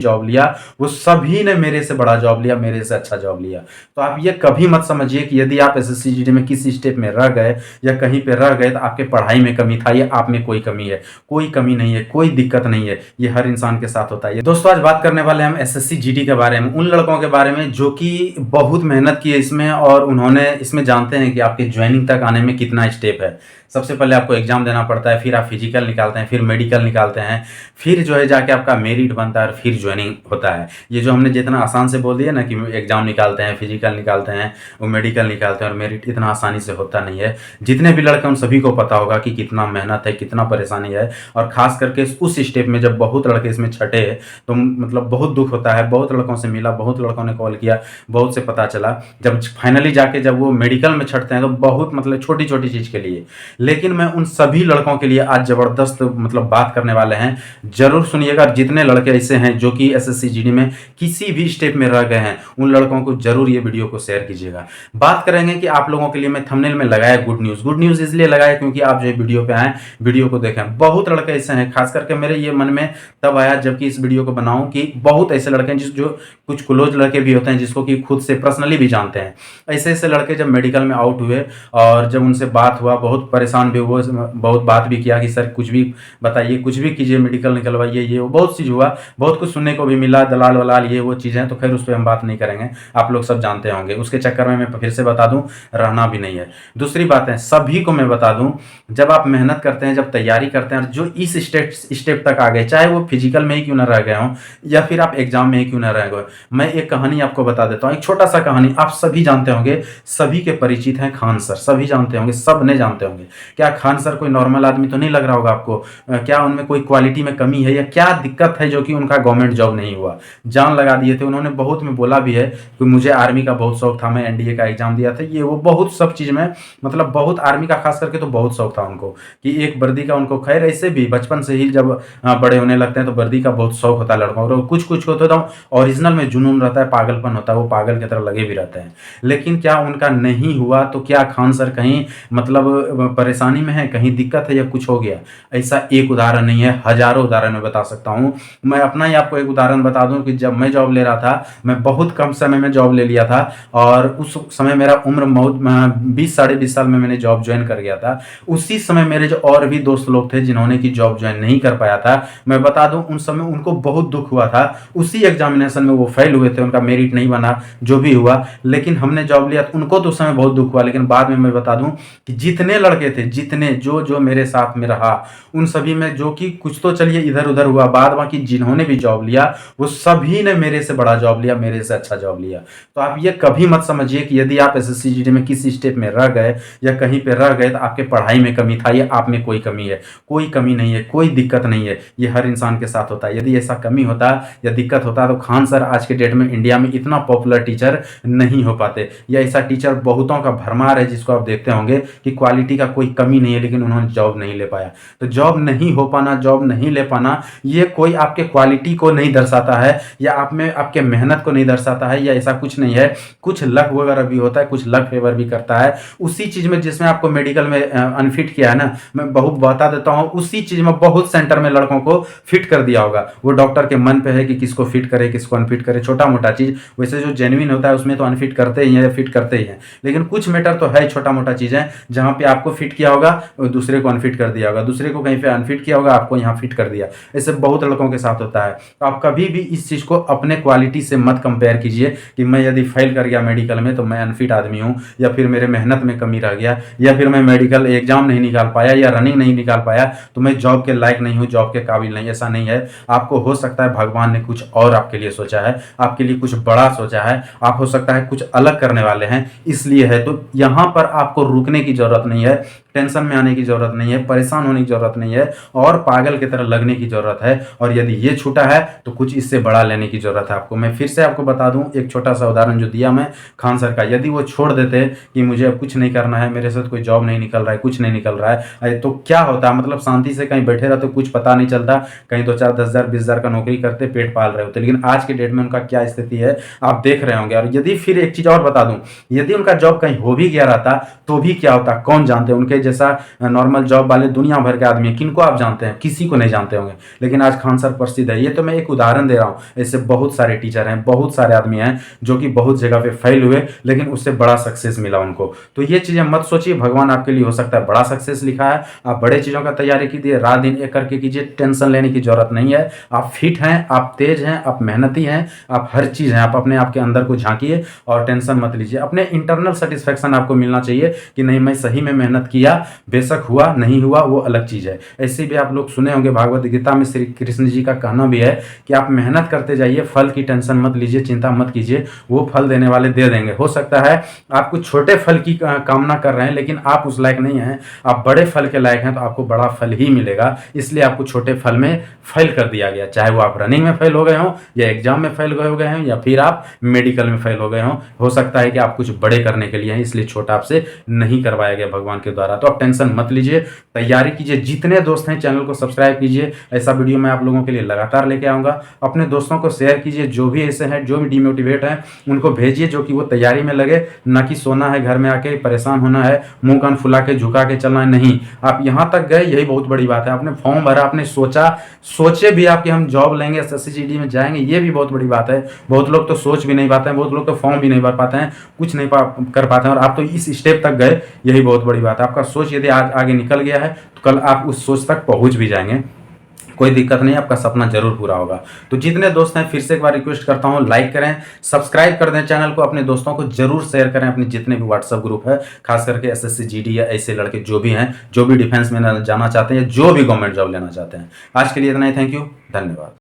Job लिया, वो सभी ने मेरे से बड़ा जॉब लिया, मेरे से अच्छा जॉब लिया। तो आप ये कभी मत समझिए कि यदि आप एसएससी जीडी में किसी स्टेप में रह गए या कहीं पे रह गए तो आपके पढ़ाई में कमी था या आप में कोई कमी है। कोई कमी नहीं है, कोई दिक्कत नहीं है, ये हर इंसान के साथ होता है। दोस्तों, आज बात करने वाले हैं हम एसएससी जीडी के बारे में, उन लड़कों के बारे में जो कि बहुत मेहनत की है इसमें और उन्होंने इसमें जानते हैं कि आपके ज्वाइनिंग तक आने में कितना स्टेप है। सबसे पहले आपको एग्जाम देना पड़ता है, फिर आप फिजिकल निकालते हैं, फिर मेडिकल निकालते हैं, फिर जो है जाके आपका मेरिट बनता है और फिर ज्वाइनिंग होता है। ये जो हमने जितना आसान से बोल दिया ना कि एग्जाम निकालते हैं, फिजिकल निकालते हैं, वो मेडिकल निकालते हैं और मेरिट, इतना आसानी से होता नहीं है। जितने भी लड़के उन सभी को पता होगा कि कितना मेहनत है, कितना परेशानी है, और खास करके उस स्टेप में जब बहुत लड़के इसमें छटे तो मतलब बहुत दुख होता है। बहुत लड़कों से मिला, बहुत लड़कों ने कॉल किया, बहुत से पता चला, जब फाइनली जाके जब वो मेडिकल में छटते हैं तो बहुत मतलब छोटी छोटी चीज़ के लिए। लेकिन मैं उन सभी लड़कों के लिए आज ज़बरदस्त मतलब बात करने वाले हैं, जरूर सुनिएगा। जितने लड़के ऐसे हैं जो कि एसएससी जीडी में किसी भी स्टेप में रह गए हैं, उन लड़कों को जरूर ये वीडियो को शेयर कीजिएगा। बात करेंगे कि आप लोगों के लिए मैं थंबनेल में लगाया गुड न्यूज़। गुड न्यूज़ इसलिए लगाया क्योंकि आप जो वीडियो पे आए, वीडियो को देखें। बहुत लड़के ऐसे हैं, खास करके मेरे ये मन में तब आया जबकि इस वीडियो को बनाऊं कि बहुत ऐसे लड़के हैं जो कुछ क्लोज लड़के भी होते हैं जिसको कि खुद से पर्सनली भी जानते हैं। ऐसे ऐसे लड़के जब मेडिकल में आउट हुए और जब उनसे बात हुआ, बहुत परेशान भी हुए, बहुत बात भी किया कि सर कुछ भी बताइए, कुछ भी कीजिए, मेडिकल निकलवाइए, ये वो बहुत चीज़ हुआ, बहुत कुछ सुनने को भी मिला, दलाल वलाल ये वो चीज़ें। तो खैर उस पर हम बात नहीं करेंगे, आप लोग सब जानते होंगे। उसके चक्कर में मैं फिर से बता दूं, रहना भी नहीं है। दूसरी बात है, सभी को मैं बता दूं, जब आप मेहनत करते हैं, जब तैयारी करते हैं, जो इस स्टेप तक आ गए, चाहे वो फिजिकल में ही क्यों ना रह गए हों या फिर आप एग्जाम में ही क्यों ना रह गए, मैं एक कहानी आपको बता देता हूँ। एक छोटा सा कहानी, आप सभी जानते होंगे, सभी के परिचित हैं खान सर, सभी जानते होंगे, सब ने जानते होंगे। क्या खान सर कोई नॉर्मल आदमी तो नहीं लग रहा होगा आपको? क्या उनमें कोई क्वालिटी में कमी है या क्या दिक्कत है जो कि उनका गवर्नमेंट जॉब नहीं हुआ? जान लगा दिए थे उन्होंने। बहुत में बोला भी है कि मुझे आर्मी का बहुत शौक था, मैं एनडीए का एग्जाम दिया था, ये वो बहुत सब चीज़ में, मतलब बहुत आर्मी का खास करके तो बहुत शौक था उनको कि एक वर्दी का उनको। खैर ऐसे भी बचपन से ही जब बड़े होने लगते हैं तो वर्दी का बहुत शौक होता है लड़कों को। कुछ कुछ को तो ओरिजिनल में जुनून रहता है, पागलपन होता है, वो पागल की तरह लगे भी रहते हैं। लेकिन क्या उनका नहीं हुआ तो क्या खान सर कहीं मतलब परेशानी में है, कहीं दिक्कत है या कुछ हो गया? ऐसा एक उदाहरण नहीं है, हजारों उदाहरण मैं बता सकता हूँ। मैं अपना ही आपको एक उदाहरण बता दूं कि जब मैं जॉब ले रहा था, मैं बहुत कम समय में जॉब ले लिया था और उस समय मेरा उम्र 20 साढ़े 20 साल में मैंने जॉब ज्वाइन कर गया था। उसी समय मेरे जो और भी दोस्त लोग थे जिन्होंने की जॉब ज्वाइन नहीं कर पाया था, मैं बता दूं उन समय उनको बहुत दुख हुआ था। उसी एग्जामिनेशन में वो फेल हुए थे, उनका मेरिट नहीं बना, जो भी हुआ, लेकिन हमने जॉब लिया तो उनको तो उस समय बहुत दुख हुआ। लेकिन बाद में मैं बता दूं कि जितने लड़के थे, जितने जो जो मेरे साथ में रहा, उन सभी में जो कि कुछ तो चलिए इधर उधर हुआ, बाद बाकी जिन्होंने भी जॉब लिया वो सभी ने मेरे से बड़ा जॉब लिया, मेरे से अच्छा जॉब लिया। तो आप ये कभी मत समझिए कि यदि आप एसएससी जीडी में किसी स्टेप में रह गए या कहीं पे रह गए तो आपके पढ़ाई में कमी था या आप में कोई कमी है। कोई कमी नहीं है, कोई दिक्कत नहीं है, ये हर इंसान के साथ होता है। यदि ऐसा कमी होता या दिक्कत होता तो खान सर आज के डेट में इंडिया में इतना पॉपुलर टीचर नहीं हो पाते। या ऐसा टीचर बहुतों का भरमार है जिसको आप देखते होंगे कि क्वालिटी का कोई कमी नहीं है, लेकिन उन्होंने जॉब नहीं ले पाया। तो जॉब नहीं हो पाना, जॉब नहीं ले पाना, ये कोई आपके क्वालिटी को नहीं दर्शाता है या आप में आपके मेहनत को नहीं दर्शाता है, या ऐसा कुछ नहीं है। कुछ लक वगैरह भी होता है, कुछ लक फेवर भी करता है। उसी चीज में जिसमें आपको मेडिकल में अनफिट किया है ना, मैं बहुत बता देता हूँ, उसी चीज में बहुत सेंटर में लड़कों को फिट कर दिया होगा। वो डॉक्टर के मन पे है कि किसको फिट करे, किसको अनफिट करे, छोटा मोटा चीज। वैसे जो जेन्युइन होता है उसमें तो अनफिट करते ही हैं, फिट करते ही हैं, लेकिन कुछ मैटर तो है छोटा मोटा चीजें जहां पे आपको फिट किया होगा दूसरे को अनफिट कर दिया होगा, दूसरे को कहीं पे अनफिट किया होगा, आपको यहाँ फिट कर दिया। ऐसे बहुत लड़कों के साथ होता है। तो आप कभी भी इस चीज को अपने क्वालिटी से मत कंपेयर कीजिए कि मैं यदि फेल कर गया मेडिकल में तो मैं अनफिट आदमी हूँ, या फिर मेरे मेहनत में कमी रह गया, या फिर मैं मेडिकल एग्जाम नहीं निकाल पाया या रनिंग नहीं निकाल पाया तो मैं जॉब के लायक नहीं हूँ, जॉब के काबिल नहीं। ऐसा नहीं है। आपको हो सकता है भगवान ने कुछ और आपके लिए सोचा है, आपके लिए कुछ बड़ा सोचा है, आप हो सकता है कुछ अलग करने वाले हैं, इसलिए है। तो यहाँ पर आपको रुकने की जरूरत नहीं है, टेंशन में आने की जरूरत नहीं है, परेशान होने की जरूरत नहीं है और पागल की तरह लगने की जरूरत है। और यदि ये छूटा है तो कुछ इससे बड़ा लेने की जरूरत है आपको। मैं फिर से आपको बता दूं, एक छोटा सा उदाहरण जो दिया मैं खान सर का, यदि वो छोड़ देते कि मुझे अब कुछ नहीं करना है, मेरे साथ कोई जॉब नहीं निकल रहा है, कुछ नहीं निकल रहा है, तो क्या होता? मतलब शांति से कहीं बैठे रहते, कुछ पता नहीं चलता, कहीं 2-4 10,000 20,000 का नौकरी करते, पेट पाल रहे होते। लेकिन आज के डेट में उनका क्या स्थिति है आप देख रहे होंगे। और यदि फिर एक चीज और बता दूं, यदि उनका जॉब कहीं हो भी गया रहता तो भी क्या होता कौन जानते? उनके जैसा नॉर्मल जॉब वाले दुनिया भर के आदमी, किनको आप जानते हैं? किसी को नहीं जानते होंगे, लेकिन आज खान सर प्रसिद्ध है। ये तो मैं एक एक उदाहरण दे रहा हूँ, ऐसे बहुत सारे टीचर हैं, बहुत सारे आदमी हैं जो कि बहुत जगह पे फेल हुए लेकिन उससे बड़ा सक्सेस मिला उनको। तो ये चीज़ें मत सोचिए, भगवान आपके लिए हो सकता है बड़ा सक्सेस लिखा है, आप बड़े चीज़ों का तैयारी कीजिए, रात दिन एक करके कीजिए, टेंशन लेने की जरूरत नहीं है। आप फिट हैं, आप तेज हैं, आप मेहनती हैं, आप हर चीज़ हैं, आप अपने आप के अंदर को झांकिए और टेंशन मत लीजिए। अपने इंटरनल सेटिस्फेक्शन आपको मिलना चाहिए कि नहीं मैं सही में मेहनत किया, बेशक हुआ नहीं हुआ वो अलग चीज़ है। ऐसे भी आप लोग सुने होंगे भगवद गीता में श्री कृष्ण जी का कहना भी है कि आप मेहनत करते जाइए, फल की टेंशन मत लीजिए, चिंता मत कीजिए, वो फल देने वाले दे देंगे। हो सकता है आप कुछ छोटे फल की कामना कर रहे हैं लेकिन आप उस लायक नहीं हैं, आप बड़े फल के लायक हैं, तो आपको बड़ा फल ही मिलेगा। इसलिए आपको छोटे फल में फेल कर दिया गया, चाहे वो आप रनिंग में फेल हो गए हों या एग्जाम में फेल हो गए हों या फिर आप मेडिकल में फेल हो गए हों। हो सकता है कि आप कुछ बड़े करने के लिए हैं, इसलिए छोटा आपसे नहीं करवाया गया भगवान के द्वारा। तो आप टेंशन मत लीजिए, तैयारी कीजिए। जितने दोस्त हैं चैनल को सब्सक्राइब कीजिए, ऐसा वीडियो मैं आप लोगों के लिए लगातार लेके आऊँगा। अपने दोस्तों को शेयर कीजिए, जो भी ऐसे हैं जो भी डिमोटिवेट हैं उनको भेजिए, जो कि वो तैयारी में लगे, ना कि सोना है घर में आके परेशान होना है, मुंह कान फुला के झुका के चलना है। नहीं, आप यहाँ तक गए यही बहुत बड़ी बात है। आपने फॉर्म भरा, आपने सोचे भी आप कि हम जॉब लेंगे, एसएससी में जाएंगे, ये भी बहुत बड़ी बात है। बहुत लोग तो सोच भी नहीं पाते हैं, बहुत लोग तो फॉर्म भी नहीं भर पाते हैं, कुछ नहीं कर पाते हैं, और आप तो इस स्टेप तक गए, यही बहुत बड़ी बात है। आपका सोच यदि आज आगे निकल गया है तो कल आप उस सोच तक पहुंच भी जाएंगे, कोई दिक्कत नहीं, आपका सपना जरूर पूरा होगा। तो जितने दोस्त हैं फिर से एक बार रिक्वेस्ट करता हूं, लाइक करें, सब्सक्राइब कर दें चैनल को, अपने दोस्तों को जरूर शेयर करें, अपने जितने भी व्हाट्सएप ग्रुप है, खास करके एसएससी जीडी या ऐसे लड़के जो भी हैं, जो भी डिफेंस में जाना चाहते हैं, जो भी गवर्नमेंट जॉब लेना चाहते हैं। आज के लिए इतना ही, थैंक यू, धन्यवाद।